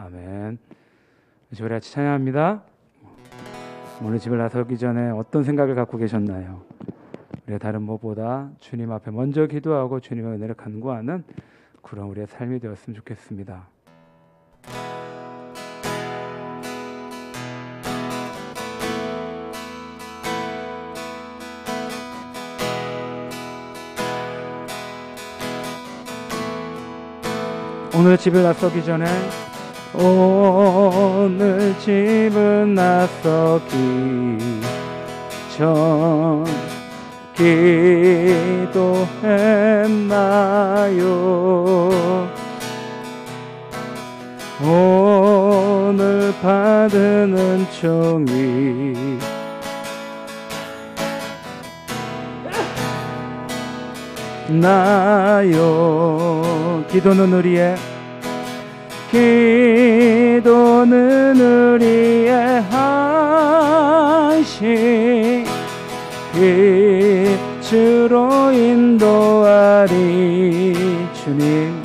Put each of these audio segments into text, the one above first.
아멘. 우리 같이 찬양합니다. 오늘 집을 나서기 전에 어떤 생각을 갖고 계셨나요? 우리가 다른 무엇보다 주님 앞에 먼저 기도하고 주님의 은혜를 간구하는 그런 우리의 삶이 되었으면 좋겠습니다. 오늘 집을 나서기 전에 오늘 집을 나서기 전 기도했나요? 오늘 받은 은총이 나요. 기도는 우리의 한식 빛으로 인도하리. 주님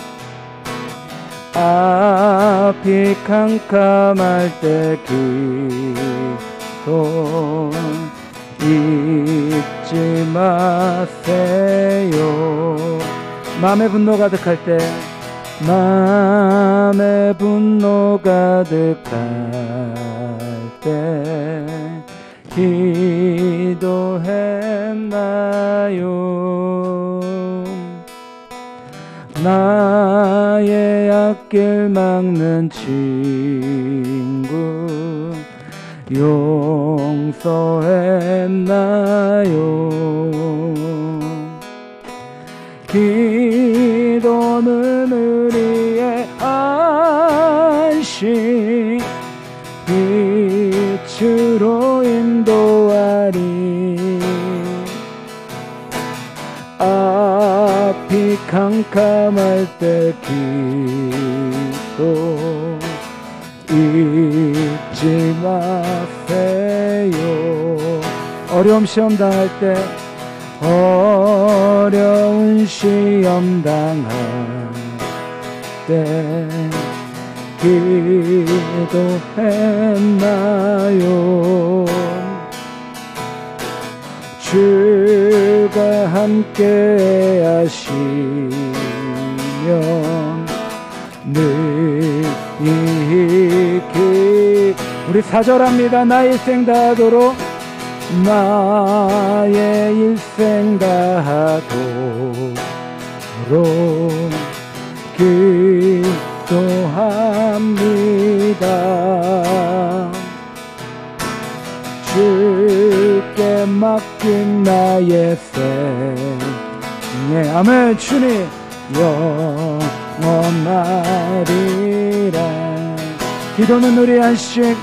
앞이 캄캄할 때 기도 잊지 마세요. 마음의 분노 가득할 때 기도했나요? 나의 앞길 막는 친구 용서했나요? 기도는 우리의 안식 빛으로 인도하리. 앞이 캄캄할 때 기도 잊지 마세요. 어려움 시험 당할 때 어려운 시험 당할 때 기도했나요? 주가 함께 하시면 늘 이익이. 우리 사절합니다. 나의 일생 다하도록 나의 일생 다하도록 기도합니다. 주께 맡긴 나의 생애 아멘. 주님 영원하리라. 기도는 우리의 안식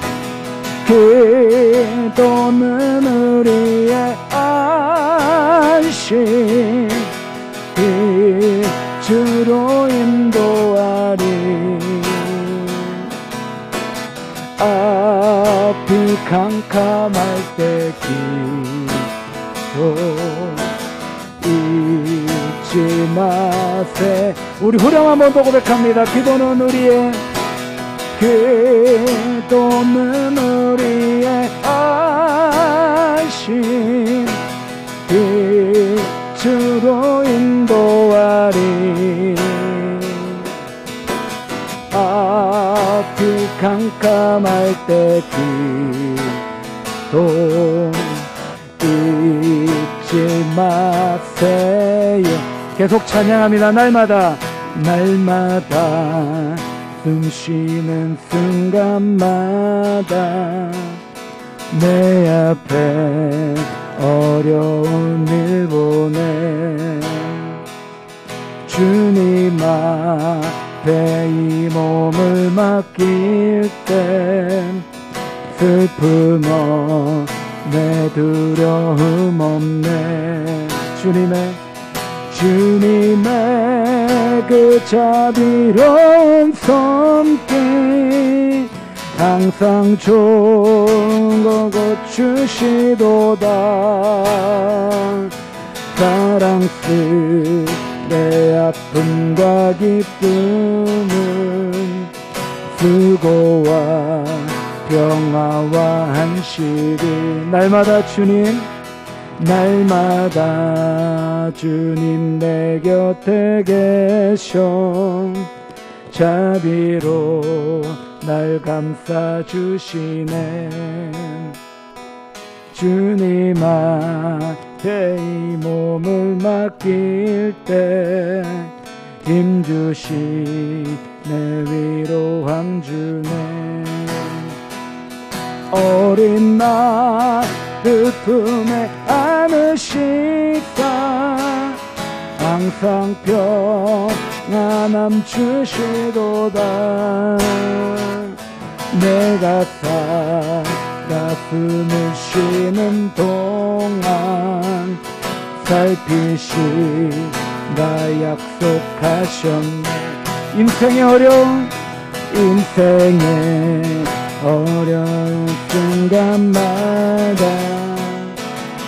기도는 우리의 안식 빛으로 인도하리. 앞이 캄캄할 때 기도 잊지 마세. 우리 후렴 한번 더 고백합니다. 기도는 우리의 안식 빛으로 인도하리. 앞이 캄캄할 때 기도 잊지 마세요. 계속 찬양합니다. 날마다 숨쉬는 순간마다 내 앞에 어려운 일 보내 주님 앞에 이 몸을 맡길 때 슬픔 없네 두려움 없네. 주님의 그 자비로운 손길 항상 좋은 거 고추시도다. 사랑스 내 아픔과 기쁨은 수고와 평화와 안식을 날마다 주님, 날마다 주님 내 곁에 계셔 자비로 날 감싸주시네. 주님 앞에 이 몸을 맡길 때 힘주시네. 위로함 주네. 어린 나를 품에 안으시다 항상 평안함 주시도다. 내가 살아 숨을 쉬는 동안 살피시다 약속하셨네. 인생의 어려운 순간마다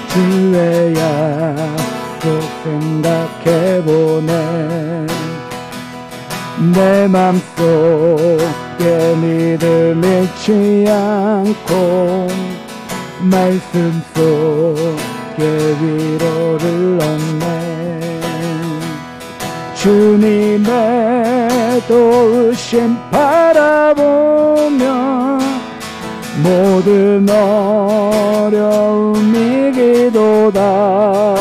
주의 약속 생각해보네. 내 맘속에 믿음 잃지 않고 말씀 속에 위로를 얻네. 주님의 도우심 바라보며 모든 어려움이 기도다.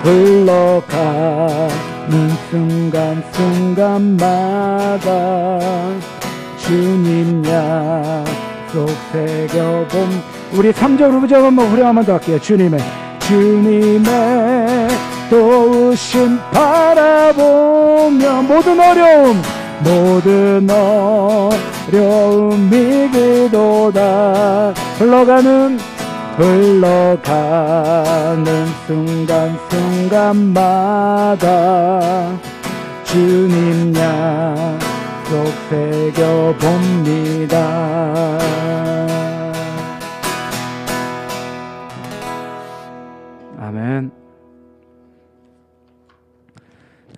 흘러가는 순간순간마다 주님 약속 새겨봄. 우리 3절 후부절 한번 후렴 한번 더 할게요. 주님의 도우심 바라보며 모든 어려움이 기도다. 흘러가는 순간순간마다 주님 약속 새겨봅니다. 아멘.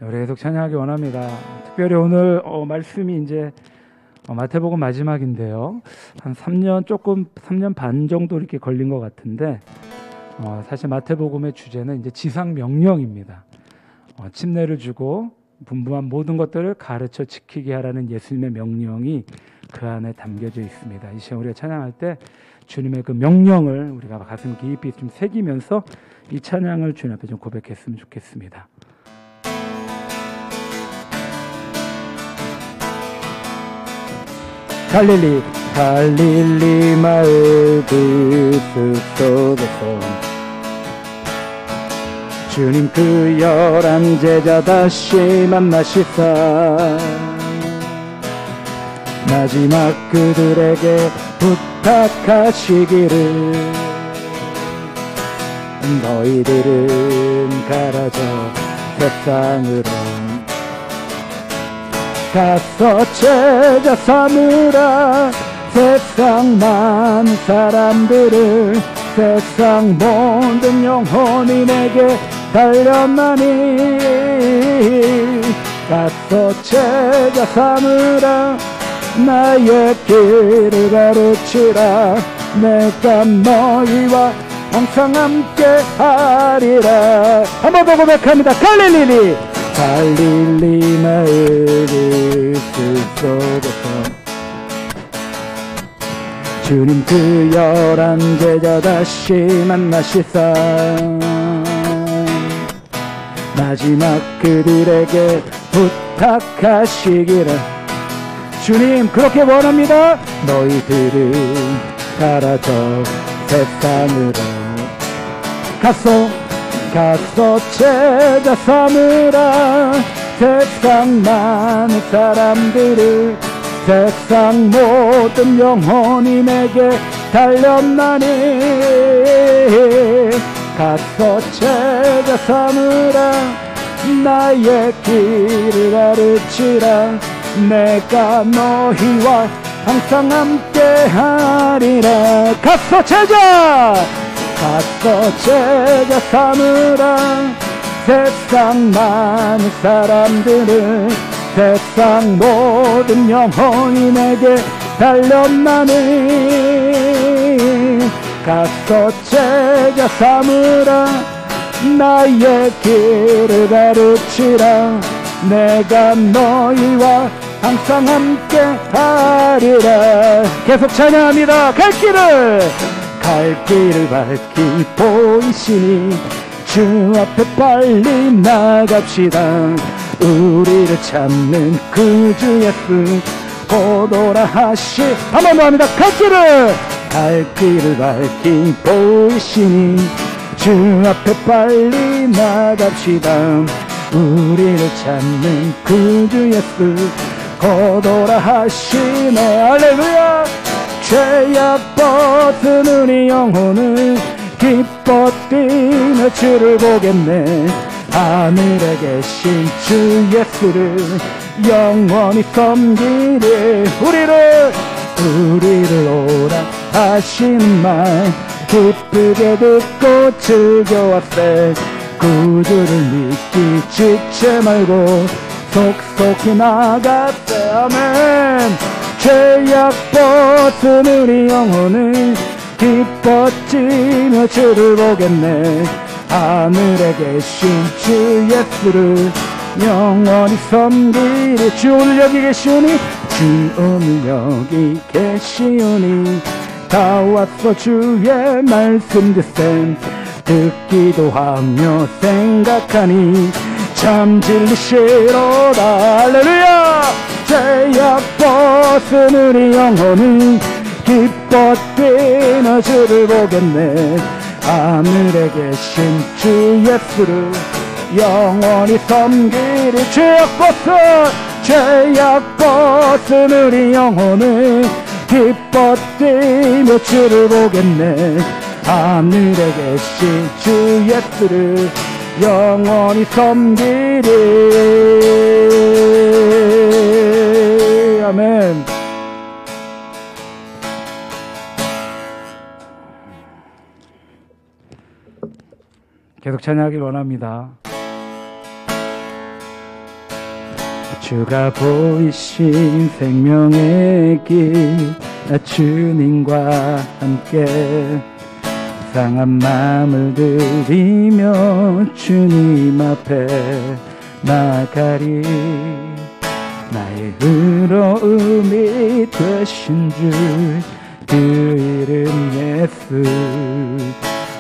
우리 계속 찬양하기 원합니다. 특별히 오늘 말씀이 이제 마태복음 마지막인데요. 한 3년 반 정도 이렇게 걸린 것 같은데 사실 마태복음의 주제는 이제 지상 명령입니다. 침례를 주고 분부한 모든 것들을 가르쳐 지키게 하라는 예수님의 명령이 그 안에 담겨져 있습니다. 이 시간 우리가 찬양할 때 주님의 그 명령을 우리가 가슴 깊이 좀 새기면서 이 찬양을 주님 앞에 좀 고백했으면 좋겠습니다. 갈릴리 마을 그 숲속에서 주님 그 11 제자 다시 만나시사 마지막 그들에게 부탁하시기를 너희들은 가라져 세상으로 가서 제자 삼으라. 세상 많은 사람들을 세상 모든 영혼이 내게 달렸나니 가서 제자 삼으라. 나의 길을 가르치라. 내가 너희와 항상 함께 하리라. 한 번 더 고백합니다. 갈릴리 마을 숲속에서 주님 그 11 제자 다시 만나시사 마지막 그들에게 부탁하시기를 주님 그렇게 원합니다. 너희들은 가라져 세상으로 가서 제자 삼으라. 세상 많은 사람들을 세상 모든 영혼이 내게 달렸나니 가서 제자 삼으라. 나의 길을 가르치라. 내가 너희와 항상 함께 하리라. 가서 제자 삼으라. 세상 많은 사람들을 세상 모든 영혼이 내게 달렸나니 가서 제자 삼으라 나의 길을 가르치라 내가 너희와 항상 함께 하리라. 계속 찬양합니다. 갈 길을 밝히 보이시니 주 앞에 빨리 나갑시다. 우리를 찾는 그 주 예수 곧 오라 하시. 한 번 더 합니다. 갈 길을 밝히 보이시니 주 앞에 빨리 나갑시다. 우리를 찾는 그 주 예수 곧 오라 하시네. 할렐루야. 죄악 벗은 우리 영혼은 기뻐 뛰며 주를 보겠네. 하늘에 계신 주 예수를 영원히 섬기리. 우리를 오라 하신 말 기쁘게 듣고 즐겨왔세. 구주를 믿기 지체 말고 속속히 나갔세. 아멘. 죄악 벗은 우리 영혼은 기뻐 뛰며 주를 보겠네. 하늘에 계신 주 예수를 영원히 섬기리. 주 오늘 여기 계시오니 주 오늘 여기 계시오니 다 왔어 주의 말씀 듣셈. 듣기도 하며 생각하니 참 진리시로다. 할렐루야. 죄악 벗은 우리 영혼은 기뻐 뛰며 주를 보겠네. 하늘에 계신 주 예수를 영원히 섬기리. 죄악 벗은 우리 영혼은 기뻐 뛰며 주를 보겠네. 하늘에 계신 주 예수를 영원히 섬기리. 아멘. 계속 찬양하길 원합니다. 주가 보이신 생명의 길 주님과 함께 상한 마음을 들이며 주님 앞에 나가리. 나의 의로움이 되신 주 그 이름 예수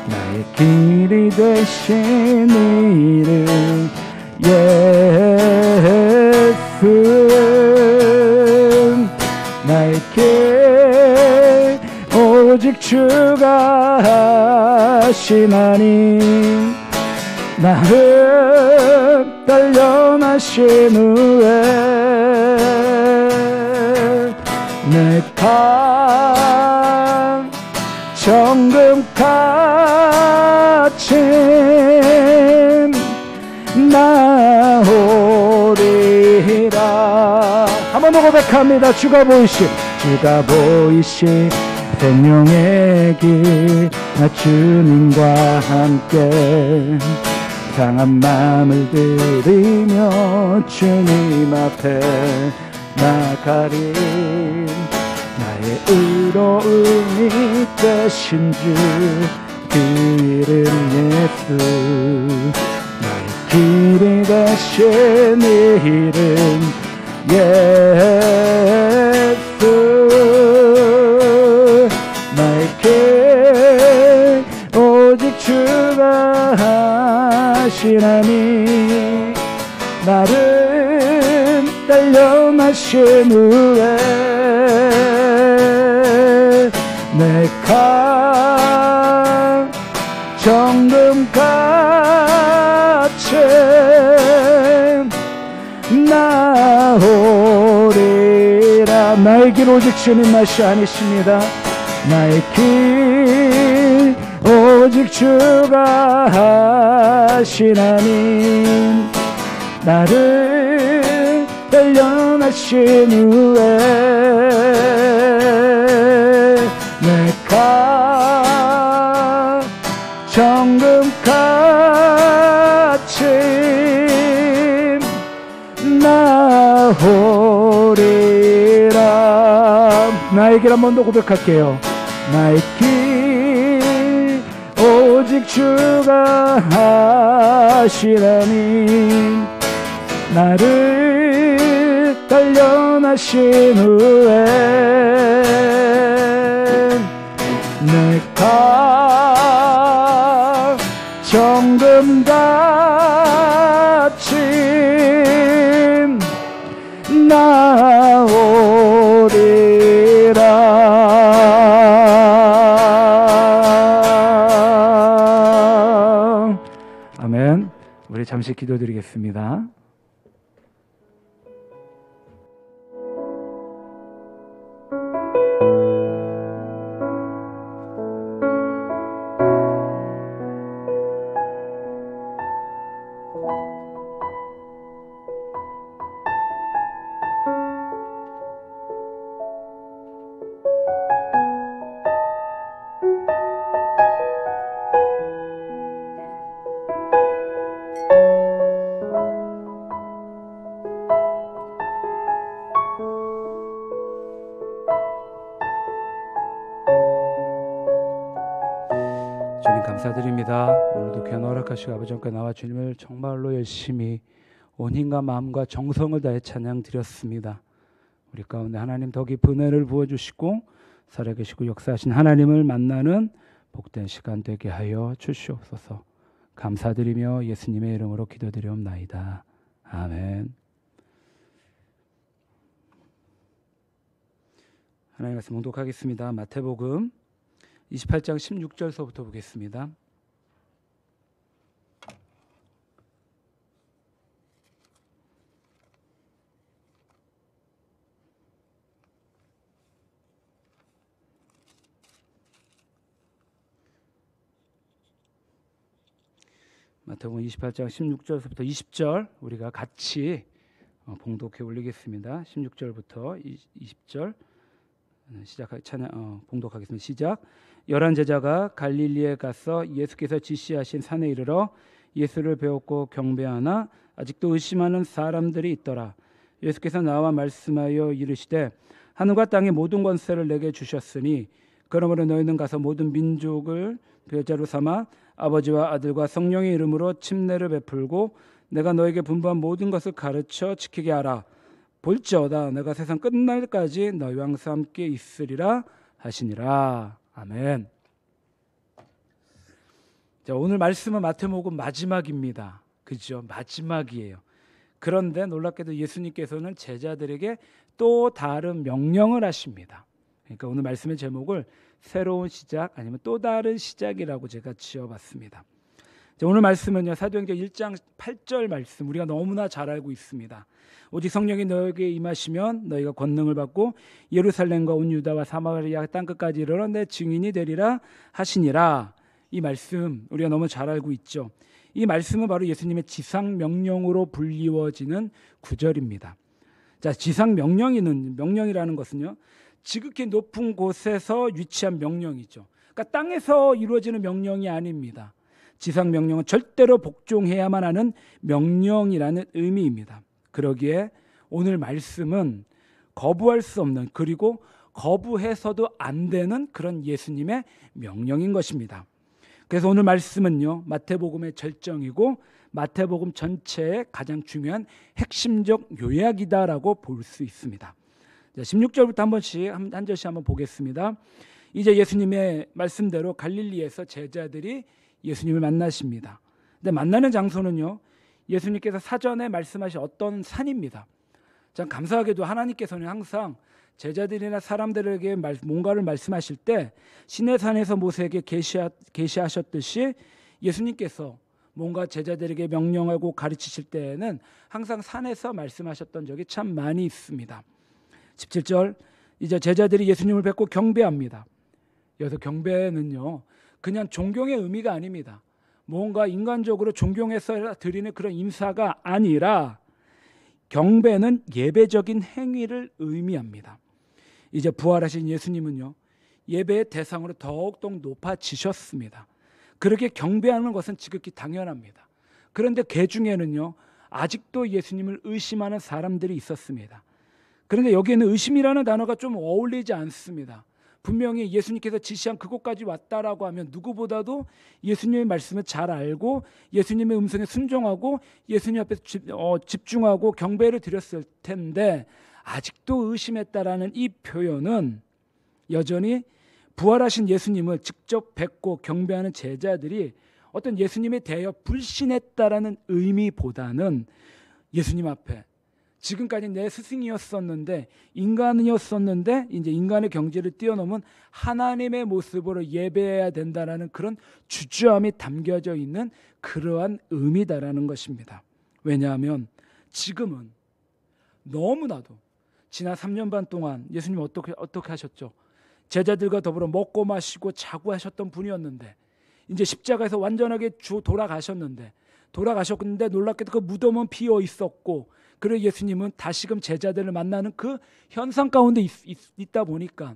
나의 길이 되신 이름 예수. 나의 길 오직 주가 하시나니 나를 단련하신 후에 내가 정금같이 나오리라. 한 번 더 고백합니다. 주가 보이신 생명의 길 주님과 함께 상한 마음을 들이며 주님 앞에 나가리. 나의 의로움이 되신 주 그 이름 예수 나의 길이 되신 이름 예수. 나의 길 오직 주가 하시나니 나를 단련하신 후에 내가 정금같이 나오리라. 나의 길 오직 주님 맛이 아니십니다. 나의 길 오직 주가 하시나니 나를 단련하신 후에 내가 정금같이 나오리라. 나의 길 한 번 더 고백할게요. 나의 길 오직 주가 하시라니 나를 단련하신 후에 내가 정금같이 나오리라. 아멘. 우리 잠시 기도드리겠습니다. 주님 감사드립니다. 오늘도 귀한 허락하시고 아버지 함께 나와 주님을 정말로 열심히 온 힘과 마음과 정성을 다해 찬양 드렸습니다. 우리 가운데 하나님 더 깊은 은혜를 부어주시고 살아계시고 역사하신 하나님을 만나는 복된 시간 되게 하여 주시옵소서. 감사드리며 예수님의 이름으로 기도드리옵나이다. 아멘. 하나님 말씀 봉독하겠습니다. 마태복음 28장 16절서부터 보겠습니다. 마태복음 28장 16절서부터 20절 우리가 같이 봉독해 올리겠습니다. 16절부터 20절 봉독하겠습니다. 시작. 11 제자가 갈릴리에 가서 예수께서 지시하신 산에 이르러 예수를 배웠고 경배하나 아직도 의심하는 사람들이 있더라. 예수께서 나와 말씀하여 이르시되 하늘과 땅의 모든 권세를 내게 주셨으니 그러므로 너희는 가서 모든 민족을 배자로 삼아 아버지와 아들과 성령의 이름으로 침례를 베풀고 내가 너에게 분부한 모든 것을 가르쳐 지키게 하라. 볼지어다 내가 세상 끝날까지 너희와 항상 함께 있으리라 하시니라. 아멘. 자, 오늘 말씀은 마태복음 마지막입니다. 그죠? 마지막이에요. 그런데 놀랍게도 예수님께서는 제자들에게 또 다른 명령을 하십니다. 그러니까 오늘 말씀의 제목을 새로운 시작 아니면 또 다른 시작이라고 제가 지어봤습니다. 자, 오늘 말씀은요 사도행전 1장 8절 말씀 우리가 너무나 잘 알고 있습니다. 오직 성령이 너에게 임하시면 너희가 권능을 받고 예루살렘과 온 유다와 사마리아 땅끝까지 이르러 내 증인이 되리라 하시니라. 이 말씀 우리가 너무 잘 알고 있죠. 이 말씀은 바로 예수님의 지상명령으로 불리워지는 구절입니다. 자, 지상명령이라는 것은요 지극히 높은 곳에서 위치한 명령이죠. 그러니까 땅에서 이루어지는 명령이 아닙니다. 지상명령은 절대로 복종해야만 하는 명령이라는 의미입니다. 그러기에 오늘 말씀은 거부할 수 없는 그리고 거부해서도 안 되는 그런 예수님의 명령인 것입니다. 그래서 오늘 말씀은요 마태복음의 절정이고 마태복음 전체의 가장 중요한 핵심적 요약이다라고 볼 수 있습니다. 16절부터 한 절씩 한번 보겠습니다. 이제 예수님의 말씀대로 갈릴리에서 제자들이 예수님을 만나십니다. 근데 만나는 장소는요 예수님께서 사전에 말씀하신 어떤 산입니다. 참 감사하게도 하나님께서는 항상 제자들이나 사람들에게 뭔가를 말씀하실 때 시내산에서 모세에게 계시하셨듯이 예수님께서 뭔가 제자들에게 명령하고 가르치실 때에는 항상 산에서 말씀하셨던 적이 참 많이 있습니다. 17절 이제 제자들이 예수님을 뵙고 경배합니다. 여기서 경배는요 그냥 존경의 의미가 아닙니다. 뭔가 인간적으로 존경해서 드리는 그런 인사가 아니라 경배는 예배적인 행위를 의미합니다. 이제 부활하신 예수님은요 예배의 대상으로 더욱더 높아지셨습니다. 그렇게 경배하는 것은 지극히 당연합니다. 그런데 그 중에는요 아직도 예수님을 의심하는 사람들이 있었습니다. 그런데 여기에는 의심이라는 단어가 좀 어울리지 않습니다. 분명히 예수님께서 지시한 그곳까지 왔다라고 하면 누구보다도 예수님의 말씀을 잘 알고 예수님의 음성에 순종하고 예수님 앞에 집중하고 경배를 드렸을 텐데 아직도 의심했다라는 이 표현은 여전히 부활하신 예수님을 직접 뵙고 경배하는 제자들이 어떤 예수님에 대하여 불신했다라는 의미보다는 예수님 앞에 지금까지 내 스승이었었는데 인간이었었는데 이제 인간의 경지를 뛰어넘은 하나님의 모습으로 예배해야 된다라는 그런 주저함이 담겨져 있는 그러한 의미다라는 것입니다. 왜냐하면 지금은 너무나도 지난 3년 반 동안 예수님 어떻게 하셨죠? 제자들과 더불어 먹고 마시고 자고 하셨던 분이었는데 이제 십자가에서 완전하게 돌아가셨는데 놀랍게도 그 무덤은 비어 있었고 그리고 예수님은 다시금 제자들을 만나는 그 현상 가운데 있다 보니까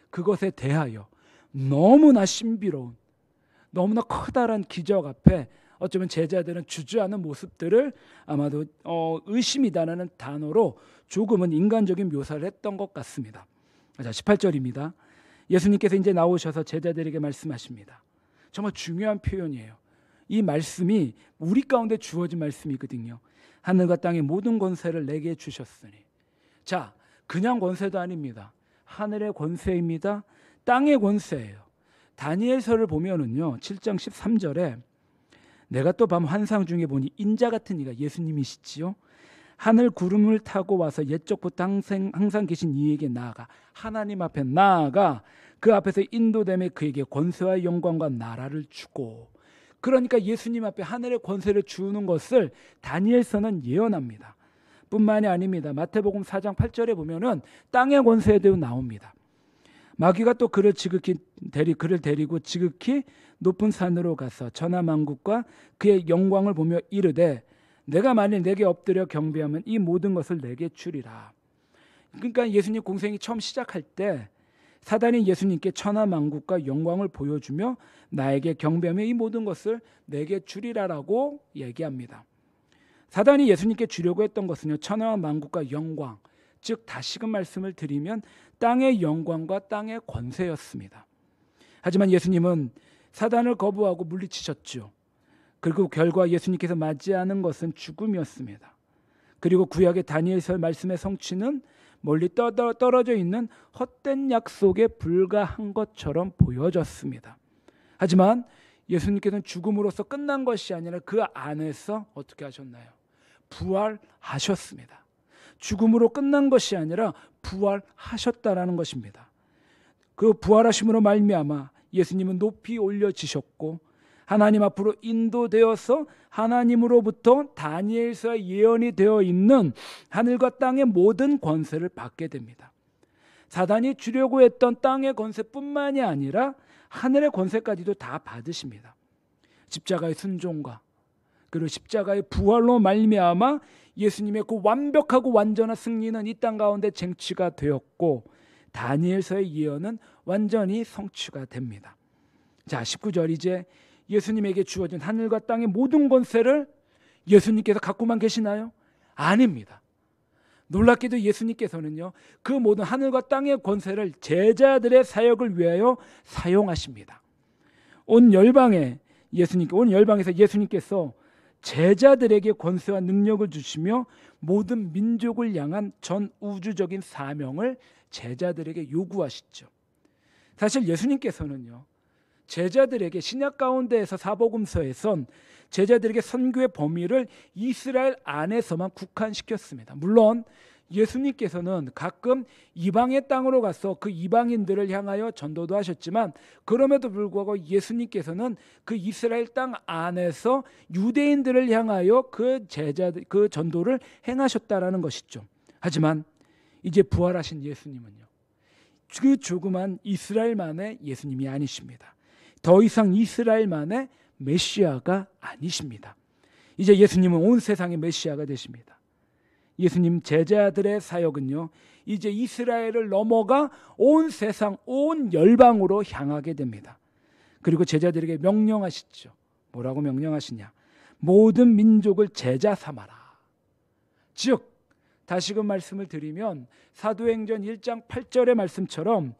그것에 대하여 너무나 신비로운 너무나 커다란 기적 앞에 어쩌면 제자들은 주저하는 모습들을 아마도 의심이다라는 단어로 조금은 인간적인 묘사를 했던 것 같습니다. 자, 18절입니다. 예수님께서 이제 나오셔서 제자들에게 말씀하십니다. 정말 중요한 표현이에요. 이 말씀이 우리 가운데 주어진 말씀이거든요. 하늘과 땅의 모든 권세를 내게 주셨으니. 자, 그냥 권세도 아닙니다. 하늘의 권세입니다. 땅의 권세예요. 다니엘서를 보면은요, 7장 13절에 내가 또 밤 환상 중에 보니 인자 같은 이가 예수님이시지요. 하늘 구름을 타고 와서 옛적부터 항상 계신 이에게 나아가 하나님 앞에 나아가 그 앞에서 인도됨에 그에게 권세와 영광과 나라를 주고. 그러니까 예수님 앞에 하늘의 권세를 주는 것을 다니엘서는 예언합니다. 뿐만이 아닙니다. 마태복음 4장 8절에 보면은 땅의 권세도 나옵니다. 마귀가 또 그를 데리고 지극히 높은 산으로 가서 천하만국과 그의 영광을 보며 이르되 내가 만일 내게 엎드려 경배하면 이 모든 것을 내게 주리라. 그러니까 예수님 공생이 처음 시작할 때 사단이 예수님께 천하만국과 영광을 보여주며 나에게 경배하며 이 모든 것을 내게 주리라라고 얘기합니다. 사단이 예수님께 주려고 했던 것은요, 천하만국과 영광, 즉 다시금 말씀을 드리면 땅의 영광과 땅의 권세였습니다. 하지만 예수님은 사단을 거부하고 물리치셨죠. 그리고 결과 예수님께서 맞이하는 것은 죽음이었습니다. 그리고 구약의 다니엘서 말씀의 성취는 멀리 떨어져 있는 헛된 약속에 불과한 것처럼 보여졌습니다. 하지만 예수님께서는 죽음으로써 끝난 것이 아니라 그 안에서 어떻게 하셨나요? 부활하셨습니다. 죽음으로 끝난 것이 아니라 부활하셨다라는 것입니다. 그 부활하심으로 말미암아 예수님은 높이 올려지셨고 하나님 앞으로 인도되어서 하나님으로부터 다니엘서에 예언이 되어 있는 하늘과 땅의 모든 권세를 받게 됩니다. 사단이 주려고 했던 땅의 권세뿐만이 아니라 하늘의 권세까지도 다 받으십니다. 십자가의 순종과 그리고 십자가의 부활로 말미암아 예수님의 그 완벽하고 완전한 승리는 이 땅 가운데 쟁취가 되었고 다니엘서의 예언은 완전히 성취가 됩니다. 자, 19절 이제 예수님에게 주어진 하늘과 땅의 모든 권세를 예수님께서 갖고만 계시나요? 아닙니다. 놀랍게도 예수님께서는요, 그 모든 하늘과 땅의 권세를 제자들의 사역을 위하여 사용하십니다. 온 열방에서 예수님께서 제자들에게 권세와 능력을 주시며 모든 민족을 향한 전 우주적인 사명을 제자들에게 요구하시죠. 사실 예수님께서는요, 제자들에게 신약 가운데에서 사복음서에선 제자들에게 선교의 범위를 이스라엘 안에서만 국한시켰습니다. 물론 예수님께서는 가끔 이방의 땅으로 가서 그 이방인들을 향하여 전도도 하셨지만 그럼에도 불구하고 예수님께서는 그 이스라엘 땅 안에서 유대인들을 향하여 그 전도를 행하셨다라는 것이죠. 하지만 이제 부활하신 예수님은요, 그 조그만 이스라엘만의 예수님이 아니십니다. 더 이상 이스라엘만의 메시아가 아니십니다. 이제 예수님은 온 세상의 메시아가 되십니다. 예수님 제자들의 사역은요, 이제 이스라엘을 넘어가 온 세상, 온 열방으로 향하게 됩니다. 그리고 제자들에게 명령하시죠. 뭐라고 명령하시냐? 모든 민족을 제자 삼아라. 즉 다시금 말씀을 드리면 사도행전 1장 8절의 말씀처럼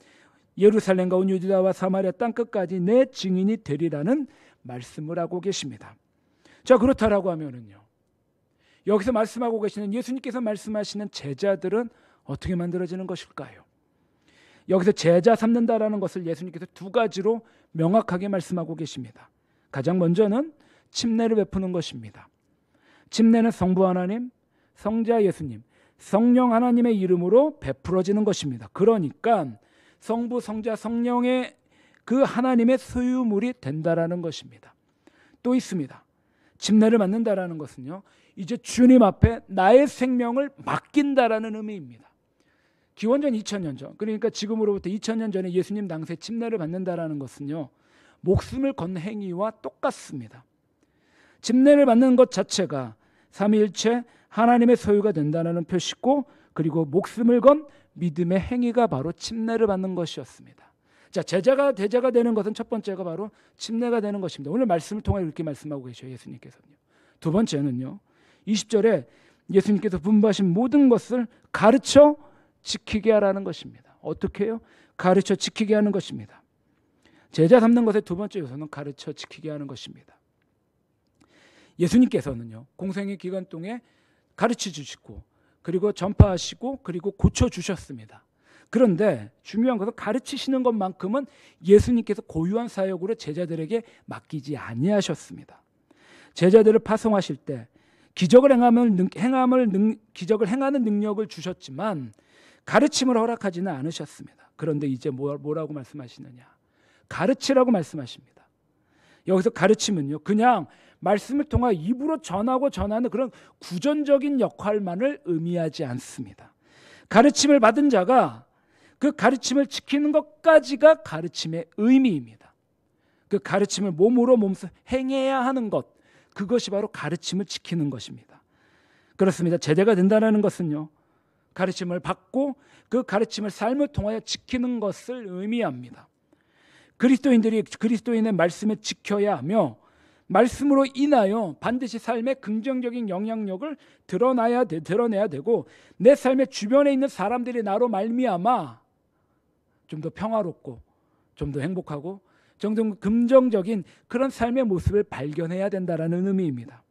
예루살렘과 온 유다와 사마리아 땅끝까지 내 증인이 되리라는 말씀을 하고 계십니다. 자, 그렇다라고 하면은요, 여기서 말씀하고 계시는 예수님께서 말씀하시는 제자들은 어떻게 만들어지는 것일까요? 여기서 제자 삼는다라는 것을 예수님께서 두 가지로 명확하게 말씀하고 계십니다. 가장 먼저는 침례를 베푸는 것입니다. 침례는 성부 하나님, 성자 예수님, 성령 하나님의 이름으로 베풀어지는 것입니다. 그러니까 성부, 성자, 성령의 그 하나님의 소유물이 된다라는 것입니다. 또 있습니다. 침례를 받는다라는 것은요, 이제 주님 앞에 나의 생명을 맡긴다라는 의미입니다. 기원전 2000년 전, 그러니까 지금으로부터 2000년 전에 예수님 당시에 침례를 받는다라는 것은요, 목숨을 건 행위와 똑같습니다. 침례를 받는 것 자체가 삼위일체 하나님의 소유가 된다는 표시고, 그리고 목숨을 건 믿음의 행위가 바로 침례를 받는 것이었습니다. 자, 제자가 대자가 되는 것은 첫 번째가 바로 침례가 되는 것입니다. 오늘 말씀을 통해 이렇게 말씀하고 계셔요, 예수님께서는요. 두 번째는요, 20절에 예수님께서 분부하신 모든 것을 가르쳐 지키게 하라는 것입니다. 어떻게 해요? 가르쳐 지키게 하는 것입니다. 제자 삼는 것의 두 번째 요소는 가르쳐 지키게 하는 것입니다. 예수님께서는요, 공생의 기간 동안 가르쳐 주시고, 그리고 전파하시고, 그리고 고쳐 주셨습니다. 그런데 중요한 것은 가르치시는 것만큼은 예수님께서 고유한 사역으로 제자들에게 맡기지 아니하셨습니다. 제자들을 파송하실 때 기적을 행하는 능력을 주셨지만 가르침을 허락하지는 않으셨습니다. 그런데 이제 뭐라고 말씀하시느냐? 가르치라고 말씀하십니다. 여기서 가르침은요, 그냥 말씀을 통해 입으로 전하고 전하는 그런 구전적인 역할만을 의미하지 않습니다. 가르침을 받은 자가 그 가르침을 지키는 것까지가 가르침의 의미입니다. 그 가르침을 몸으로 행해야 하는 것, 그것이 바로 가르침을 지키는 것입니다. 그렇습니다. 제자가 된다는 것은요, 가르침을 받고 그 가르침을 삶을 통하여 지키는 것을 의미합니다. 그리스도인들이 그리스도인의 말씀을 지켜야 하며, 말씀으로 인하여 반드시 삶의 긍정적인 영향력을 드러내야 되고, 내 삶의 주변에 있는 사람들이 나로 말미암아 좀 더 평화롭고 좀 더 행복하고 좀 더 긍정적인 그런 삶의 모습을 발견해야 된다는 의미입니다.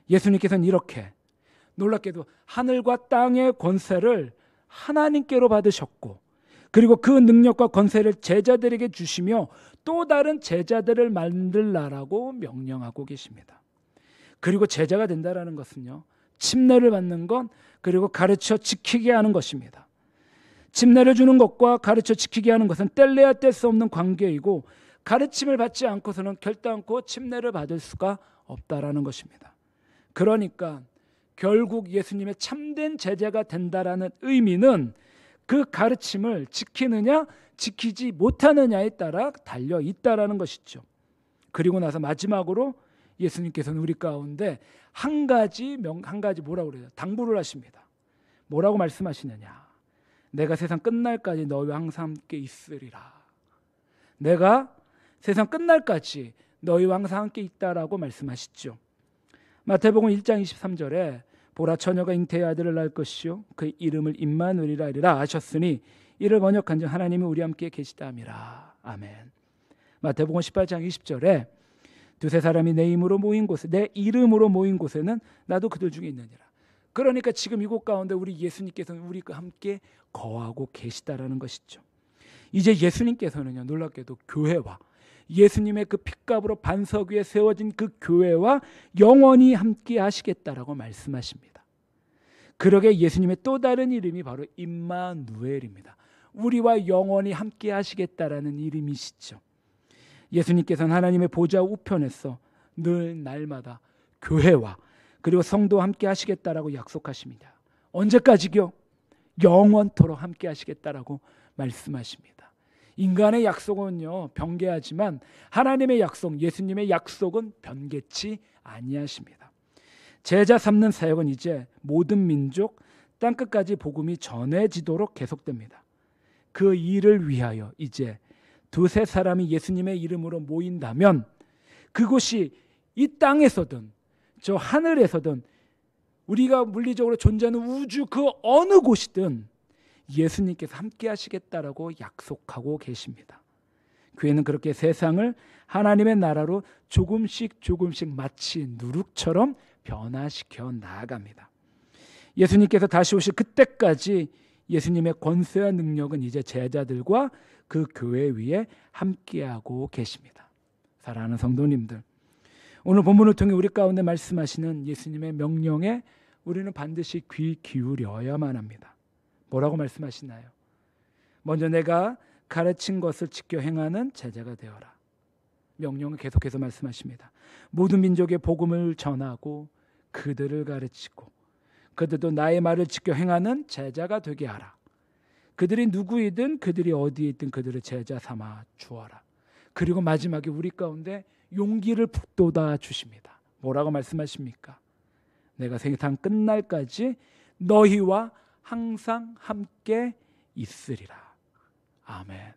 예수님께서는 이렇게 놀랍게도 하늘과 땅의 권세를 하나님께로 받으셨고, 그리고 그 능력과 권세를 제자들에게 주시며 또 다른 제자들을 만들라라고 명령하고 계십니다. 그리고 제자가 된다라는 것은요, 침례를 받는 것, 그리고 가르쳐 지키게 하는 것입니다. 침례를 주는 것과 가르쳐 지키게 하는 것은 뗄래야 뗄 수 없는 관계이고, 가르침을 받지 않고서는 결단코 침례를 받을 수가 없다라는 것입니다. 그러니까 결국 예수님의 참된 제자가 된다라는 의미는 그 가르침을 지키느냐 지키지 못하느냐에 따라 달려 있다라는 것이죠. 그리고 나서 마지막으로 예수님께서는 우리 가운데 한 가지 뭐라고 그래요? 당부를 하십니다. 뭐라고 말씀하시느냐? 내가 세상 끝날까지 너희와 항상 함께 있으리라. 내가 세상 끝날까지 너희와 항상 함께 있다라고 말씀하시죠. 마태복음 1장 23절에 보라, 처녀가 잉태의 아들을 낳을 것이요 그 이름을 임마누엘이라 하리라 하셨으니, 이를 번역한즉 하나님이 우리 함께 계시다 함이라. 아멘. 마태복음 18장 20절에 두세 사람이 내 이름으로 모인 곳에는 나도 그들 중에 있느니라. 그러니까 지금 이곳 가운데 우리 예수님께서는 우리와 함께 거하고 계시다라는 것이죠. 이제 예수님께서는요, 놀랍게도 교회와 예수님의 그 핏값으로 반석 위에 세워진 그 교회와 영원히 함께 하시겠다라고 말씀하십니다. 그러게 예수님의 또 다른 이름이 바로 임마누엘입니다. 우리와 영원히 함께 하시겠다라는 이름이시죠. 예수님께서는 하나님의 보좌 우편에서 늘 날마다 교회와 그리고 성도와 함께 하시겠다라고 약속하십니다. 언제까지요? 영원토록 함께 하시겠다라고 말씀하십니다. 인간의 약속은요, 변개하지만 하나님의 약속, 예수님의 약속은 변개치 아니하십니다. 제자 삼는 사역은 이제 모든 민족 땅끝까지 복음이 전해지도록 계속됩니다. 그 일을 위하여 이제 두세 사람이 예수님의 이름으로 모인다면 그곳이 이 땅에서든 저 하늘에서든 우리가 물리적으로 존재하는 우주 그 어느 곳이든 예수님께서 함께 하시겠다라고 약속하고 계십니다. 교회는 그렇게 세상을 하나님의 나라로 조금씩 조금씩 마치 누룩처럼 변화시켜 나아갑니다. 예수님께서 다시 오실 그때까지 예수님의 권세와 능력은 이제 제자들과 그 교회 위에 함께하고 계십니다. 사랑하는 성도님들, 오늘 본문을 통해 우리 가운데 말씀하시는 예수님의 명령에 우리는 반드시 귀 기울여야만 합니다. 뭐라고 말씀하시나요? 먼저 내가 가르친 것을 지켜 행하는 제자가 되어라. 명령을 계속해서 말씀하십니다. 모든 민족의 복음을 전하고 그들을 가르치고 그들도 나의 말을 지켜 행하는 제자가 되게 하라. 그들이 누구이든 그들이 어디에 있든 그들을 제자 삼아 주어라. 그리고 마지막에 우리 가운데 용기를 북돋아 주십니다. 뭐라고 말씀하십니까? 내가 세상 끝날까지 너희와 항상 함께 있으리라. 아멘.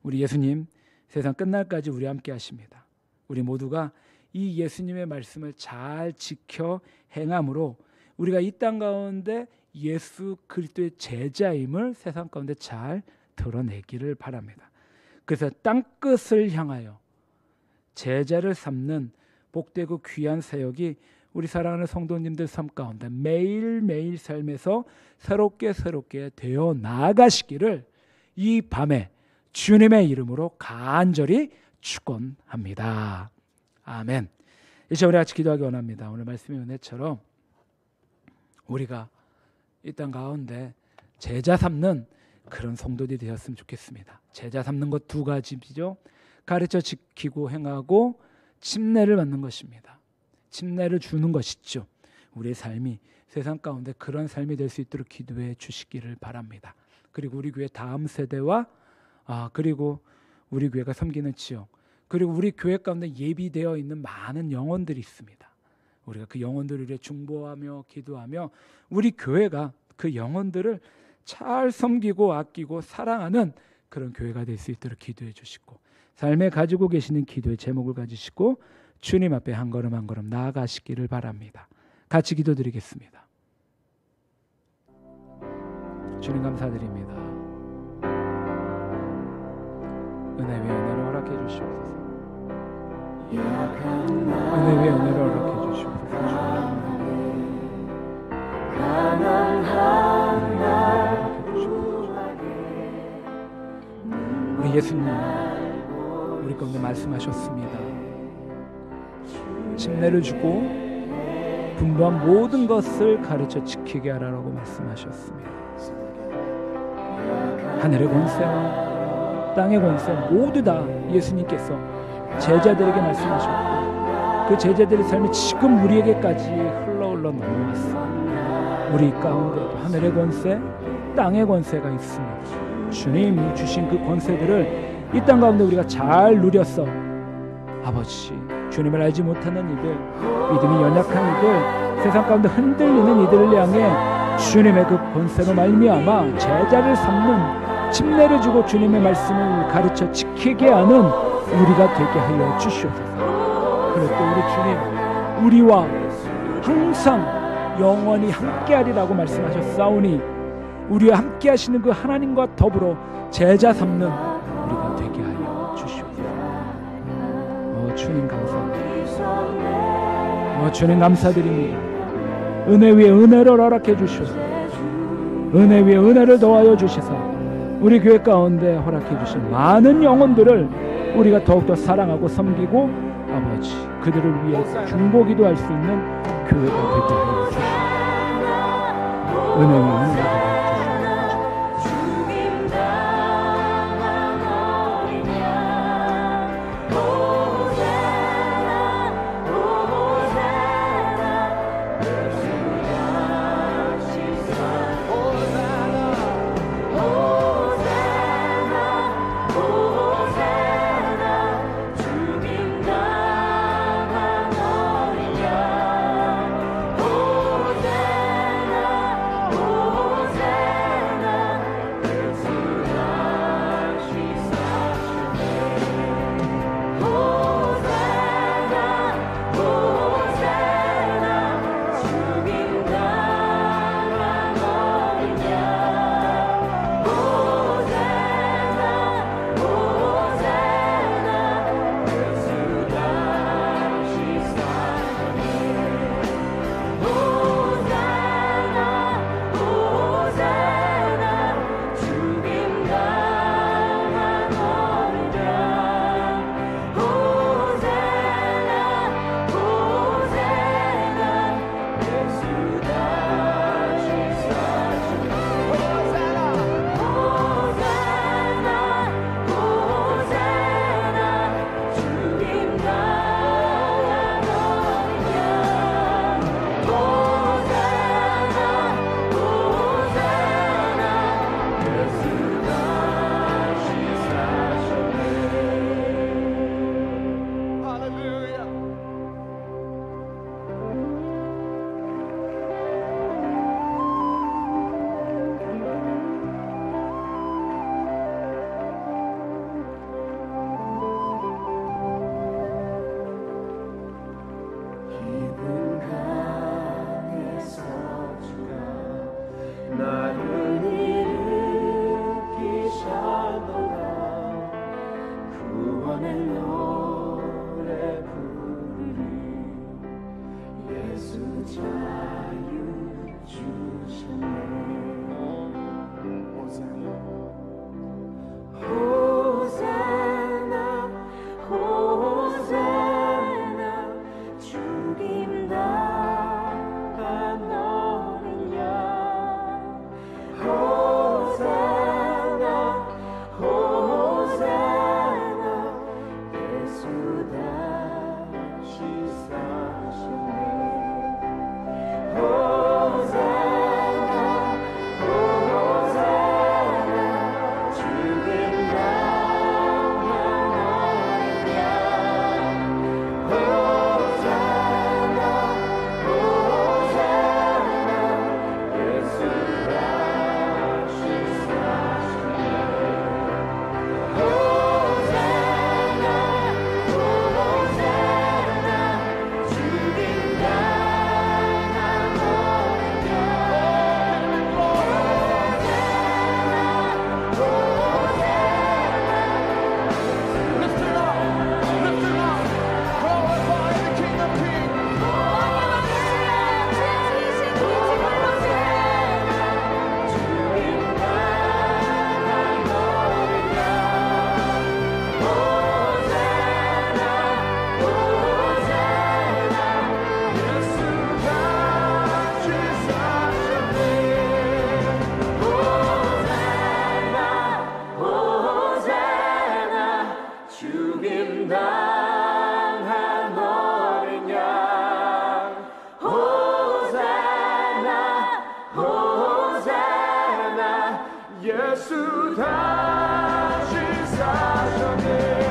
우리 예수님 세상 끝날까지 우리와 함께 하십니다. 우리 모두가 이 예수님의 말씀을 잘 지켜 행함으로 우리가 이 땅 가운데 예수 그리스도의 제자임을 세상 가운데 잘 드러내기를 바랍니다. 그래서 땅끝을 향하여 제자를 삼는 복되고 귀한 사역이 우리 사랑하는 성도님들 삶 가운데 매일매일 삶에서 새롭게 되어 나아가시기를 이 밤에 주님의 이름으로 간절히 축원합니다. 아멘. 이제 우리 같이 기도하기 원합니다. 오늘 말씀의 은혜처럼 우리가 이 땅 가운데 제자 삼는 그런 성도들이 되었으면 좋겠습니다. 제자 삼는 것 두 가지죠. 가르쳐 지키고 행하고 침례를 받는 것입니다. 침례를 주는 것이죠. 우리의 삶이 세상 가운데 그런 삶이 될 수 있도록 기도해 주시기를 바랍니다. 그리고 우리 교회 다음 세대와 그리고 우리 교회가 섬기는 지역, 그리고 우리 교회 가운데 예비되어 있는 많은 영혼들이 있습니다. 우리가 그 영혼들을 위해 중보하며 기도하며 우리 교회가 그 영혼들을 잘 섬기고 아끼고 사랑하는 그런 교회가 될 수 있도록 기도해 주시고, 삶에 가지고 계시는 기도의 제목을 가지시고 주님 앞에 한 걸음 한 걸음 나아가시기를 바랍니다. 같이 기도드리겠습니다. 주님 감사드립니다. 은혜 위에 은혜를 허락해 주시옵소서. 은혜 위에 은혜를 허락해 주시옵소서. 우리 예수님 우리 가운데 말씀하셨습니다. 침례를 주고 분부한 모든 것을 가르쳐 지키게 하라고 말씀하셨습니다. 하늘의 권세와 땅의 권세 모두 다 예수님께서 제자들에게 말씀하셨고 그 제자들의 삶이 지금 우리에게까지 흘러 넘어왔습니다. 우리 가운데 하늘의 권세, 땅의 권세가 있습니다. 주님이 주신 그 권세들을 이 땅 가운데 우리가 잘 누렸어 아버지, 주님을 알지 못하는 이들, 믿음이 연약한 이들, 세상 가운데 흔들리는 이들을 향해 주님의 그 권세로 말미암아 제자를 삼는 침례를 주고 주님의 말씀을 가르쳐 지키게 하는 우리가 되게 하여 주시옵소서. 그럴 때 우리 주님, 우리와 항상 영원히 함께하리라고 말씀하셨사오니 우리와 함께하시는 그 하나님과 더불어 제자 삼는 우리가 되게 하여 주시옵소서. 주님 감사합니다. 주님 감사드립니다. 은혜 위에 은혜를 허락해 주시옵소서. 은혜 위에 은혜를 더하여 주시사 우리 교회 가운데 허락해 주신 많은 영혼들을 우리가 더욱더 사랑하고 섬기고 아버지 그들을 위해 중보기도할 수 있는 교회가 되게 하여 주시옵소서. 은혜 위에 은혜를 더하여 주시옵소서. 예수 다시 사셨네.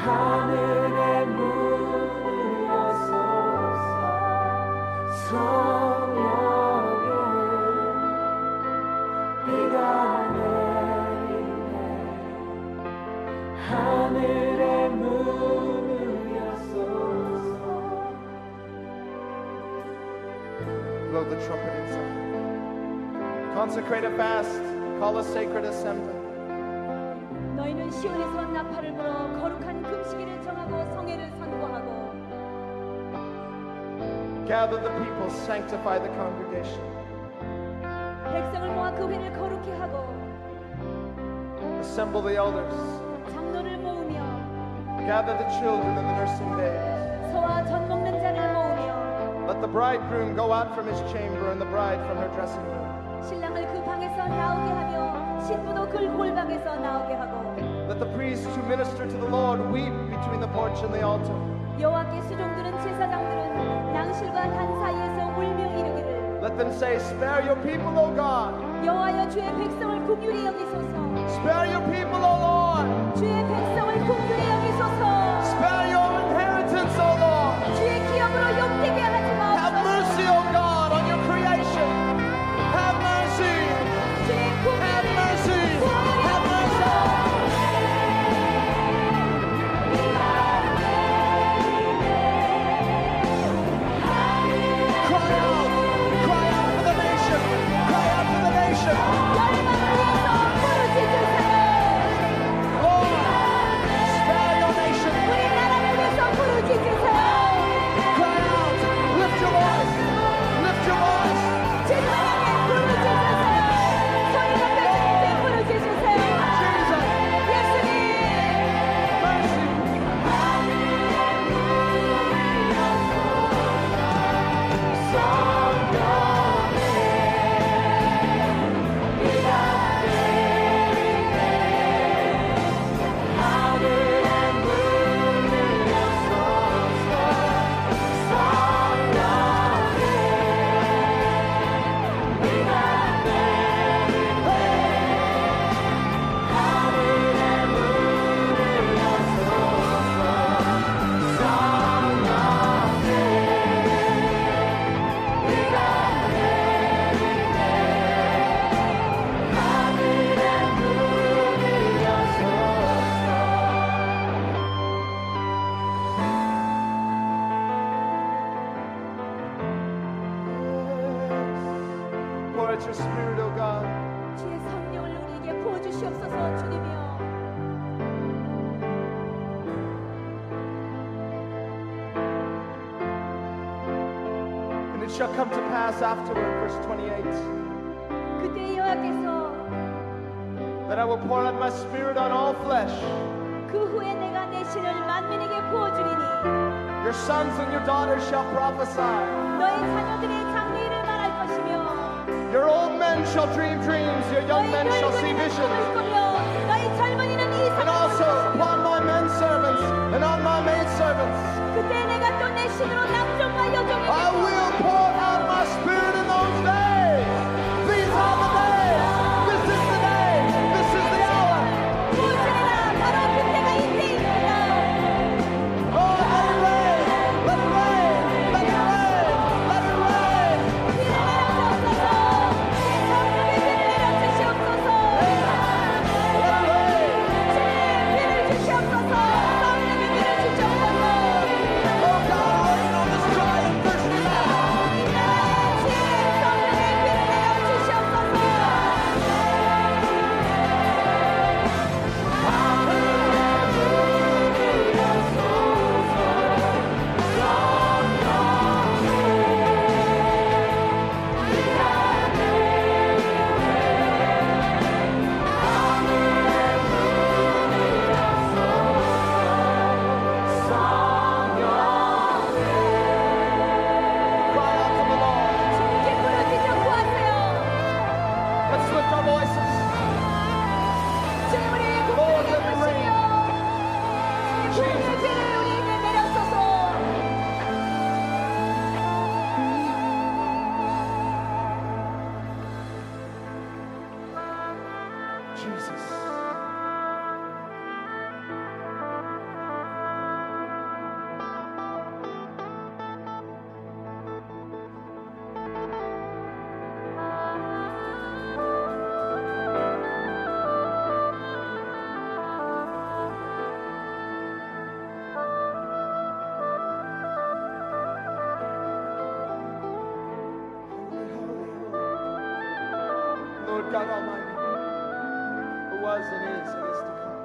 하늘의 문을 여소서. 성령의 비가 내리네. 하늘의 문을 여소서. Blow the trumpet inside. Consecrate a fast. Call a sacred assembly. 너희는 시온에서 나팔을 불어 거룩한 금식일을 정하고 성회를 선고하고 Gather the people, sanctify the congregation. 백성을 모아 그 회를 거룩히 하고 Assemble the elders. 장로를 모으며 Gather the children and the nursing babes. 소와 젖 먹는 자를 모으며 Let the bridegroom go out from his chamber and the bride from her dressing room. 신랑을 그 방에서 나오게 하며 신부도 그 골방에서 나오게 하고 Let the priests who minister to the Lord weep between the porch and the altar. 여호와께 수종드는 제사장들은 낭실과 단 사이에서 울며 이르기를 Let them say, Spare your people, O God. 여호와여 주의 백성을 긍휼히 여기소서. Spare your people, O Lord. 주의 백성을 긍휼히 여기소서. Spare your inheritance, O Lord. 주의 기업으로 욕되게 하지 Have 마옵소서. mercy, O God, on your creation. Have mercy. 주의 Have mercy. 긍휼히 Have mercy. Cry out for the nation. Cry out for the nation. 열방을 위해서 부르짖으세요. Lord, spare your nation. 우리 나라를 위해서 부르짖으세요. Cry out. Lift your voice. Lift your voice. 진정하게 부르짖으세요. 소리 높여 주님께 부르짖으세요. Jesus. 예수님. Mercy. Pour out your spirit, O God. 주의 성령을 우리에게 부어주시옵소서. 주님이여. And it shall come to pass afterward, verse 28, 그때 여호와께서 that I will pour out my spirit on all flesh. 그 후에 내가 내 신을 만민에게 부어주리니 Your sons and your daughters shall prophesy. 너희 자녀들이 장래일을 말할 것이며 Your old men shall dream dreams. Your young men shall see visions. 너희 젊은이는 이 And also upon my men servants and on my maid servants, 그때 내가 또 내 신으로 남종과 여종에게 I will pour out my spirit in those days. These are the days. This is the day. This is the hour. 부어주리라. 바로 그때가 이때입니다. Oh, let it rain. Let it rain. Let it rain. Let it rain. 비를 내려주옵소서. 내 성령의 비를 내려주시옵소서. Lord God Almighty, who was and is to come.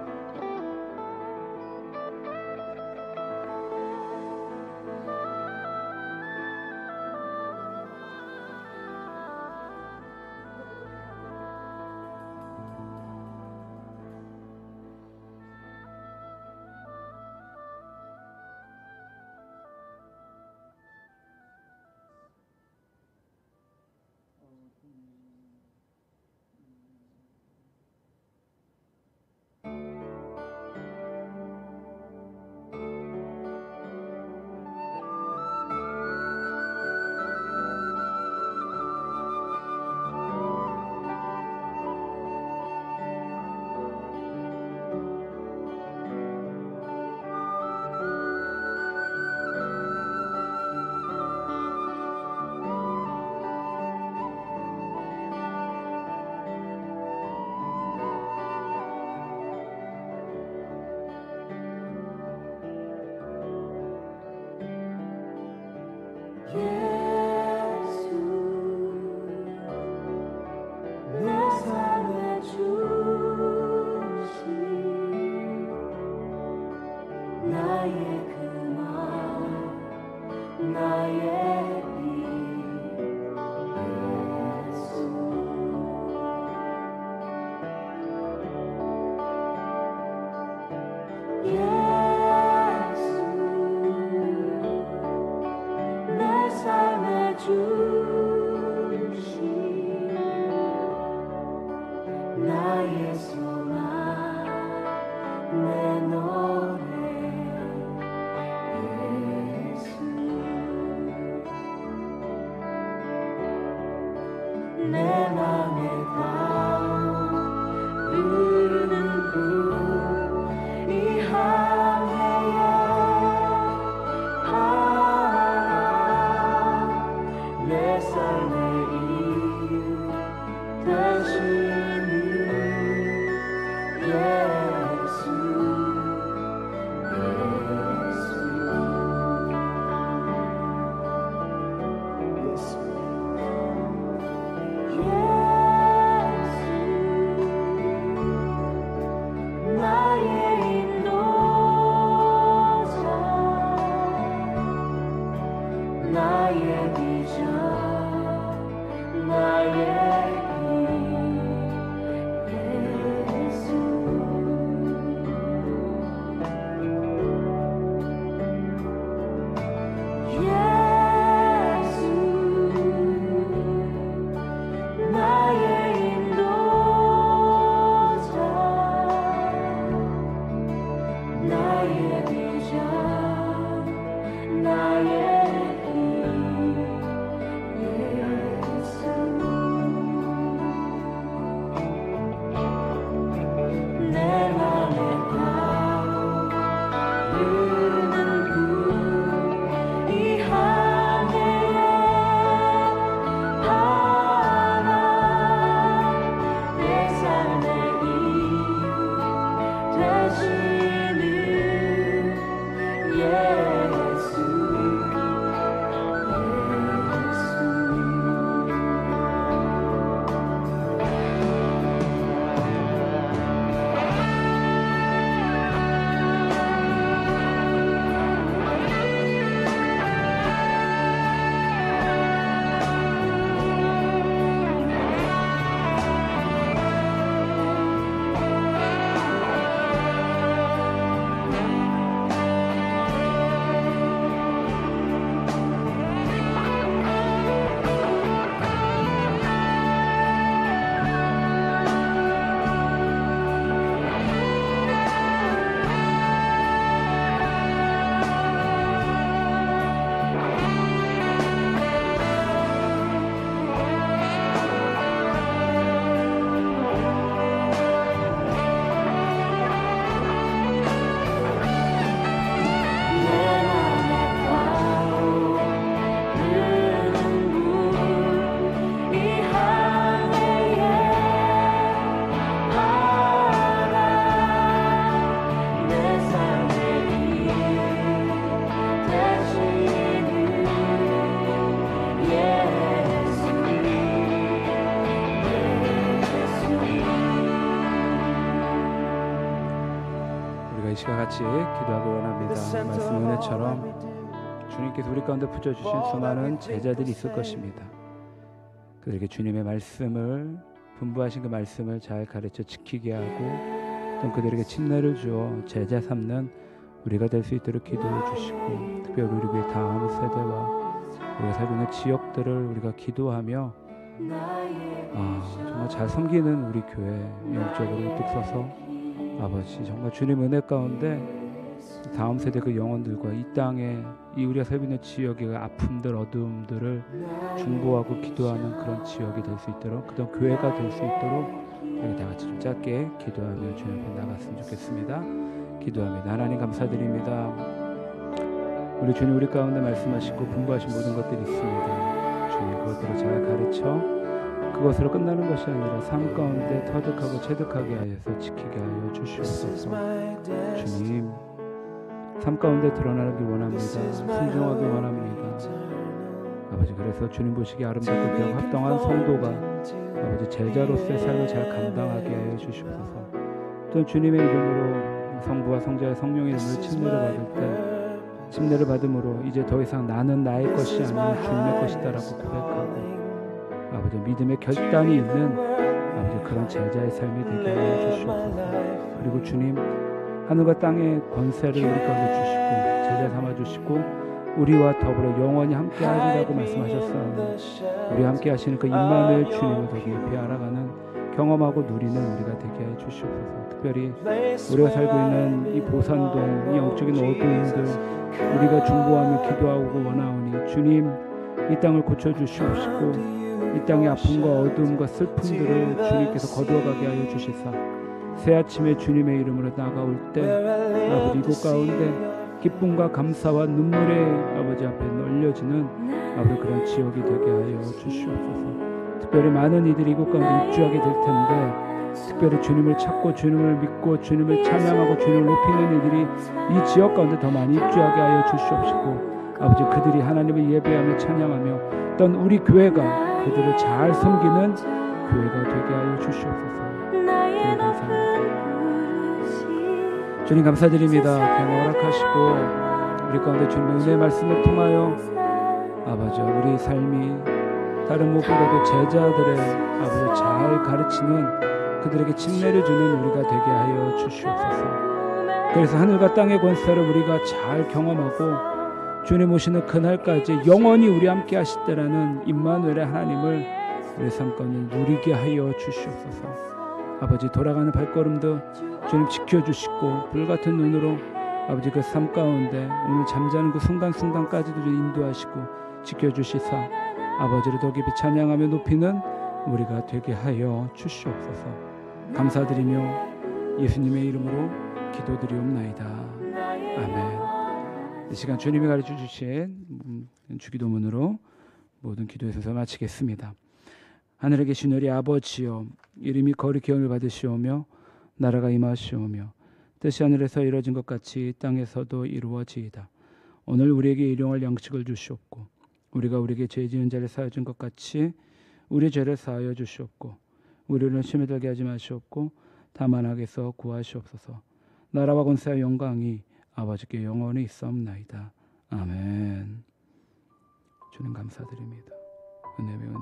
나의 소망 내 노래 이 시간 같이 기도하기 원합니다. 말씀 은혜처럼 주님께서 우리 가운데 붙여주신 수많은 제자들이 있을 것입니다. 그들에게 주님의 말씀을 분부하신 그 말씀을 잘 가르쳐 지키게 하고 또 그들에게 침례를 주어 제자 삼는 우리가 될 수 있도록 기도해 주시고 특별히 우리 다음 세대와 우리가 살고 있는 지역들을 우리가 기도하며 정말 잘 섬기는 우리 교회 영적으로 우뚝 서서 아버지 정말 주님 은혜 가운데 다음 세대 그 영혼들과 이 땅에 이 우리가 살고 있는 지역의 아픔들 어두움들을 중보하고 기도하는 그런 지역이 될 수 있도록 그런 교회가 될 수 있도록 우리 다 같이 좀 짧게 기도하며 주님 앞에 나갔으면 좋겠습니다. 기도합니다. 하나님 감사드립니다. 우리 주님 우리 가운데 말씀하시고 분부하신 모든 것들이 있습니다. 주님 그것들을 잘 가르쳐 그것으로 끝나는 것이 아니라 삶 가운데 터득하고 체득하게 하여서 지키게 하여 주시옵소서. 주님 삶 가운데 드러나길 원합니다. 순종하길 원합니다. 아버지 그래서 주님 보시기에 아름답고 귀하고 합당한 성도가 아버지 제자로서의 삶을 잘 감당하게 하여 주시옵소서. 또 주님의 이름으로 성부와 성자의 성령의 이름으로 침례를 받을 때 침례를 받음으로 이제 더 이상 나는 나의 것이 아닌 주님의 것이다라고 고백하고 아버지 믿음의 결단이 있는 아버지 그런 제자의 삶이 되게 하여 주시옵소서. 그리고 주님 하늘과 땅의 권세를 우리 가운데 주시고 제자 삼아 주시고 우리와 더불어 영원히 함께 하리라고 말씀하셨사오니 우리 함께 하시는 그 임마누엘 주님을 더 깊이 알아가는 경험하고 누리는 우리가 되게 하여 주시옵소서. 특별히 우리가 살고 있는 이 보산동 이 영적인 어두움들 우리가 중보하며 기도하고 원하오니 주님 이 땅을 고쳐주시옵시고 이 땅의 아픔과 어두움과 슬픔들을 주님께서 거두어가게 하여 주시사 새아침에 주님의 이름으로 나가올 때 아버지 이곳 가운데 기쁨과 감사와 눈물의 아버지 앞에 널려지는 아버지 그런 지역이 되게 하여 주시옵소서. 특별히 많은 이들이 이곳 가운데 입주하게 될 텐데 특별히 주님을 찾고 주님을 믿고 주님을 찬양하고 주님을 높이는 이들이 이 지역 가운데 더 많이 입주하게 하여 주시옵시고 아버지 그들이 하나님을 예배하며 찬양하며 또한 우리 교회가 그들을 잘 섬기는 교회가 되게 하여 주시옵소서. 주님 감사합니다. 주님 감사드립니다. 병을 허락하시고 우리 가운데 주님의 은혜의 말씀을 통하여 아버지 우리 삶이 다른 무엇보다도 제자들의 아버지 잘 가르치는 그들에게 침례를 주는 우리가 되게 하여 주시옵소서. 그래서 하늘과 땅의 권세를 우리가 잘 경험하고 주님 오시는 그날까지 영원히 우리 함께 하실 때라는 임마누엘의 하나님을 우리 삶 가운데 누리게 하여 주시옵소서. 아버지 돌아가는 발걸음도 주님 지켜주시고 불같은 눈으로 아버지 그 삶 가운데 오늘 잠자는 그 순간순간까지도 인도하시고 지켜주시사 아버지를 더 깊이 찬양하며 높이는 우리가 되게 하여 주시옵소서. 감사드리며 예수님의 이름으로 기도드리옵나이다. 아멘. 이 시간 주님이 가르쳐 주신 주기도문으로 모든 기도의 순서 마치겠습니다. 하늘에 계신 우리 아버지여 이름이 거룩히 여김을 받으시오며 나라가 임하시오며 뜻이 하늘에서 이루어진 것 같이 땅에서도 이루어지이다. 오늘 우리에게 일용할 양식을 주시옵고 우리가 우리에게 죄 지은 자를 사하여 준 것 같이 우리 죄를 사하여 주시옵고 우리를 시험에 들게 하지 마시옵고 다만 악에서 구하시옵소서. 나라와 권세와 영광이 아버지께 영원히 있사옵나이다. 아멘. 주님 감사드립니다. 은혜의 은혜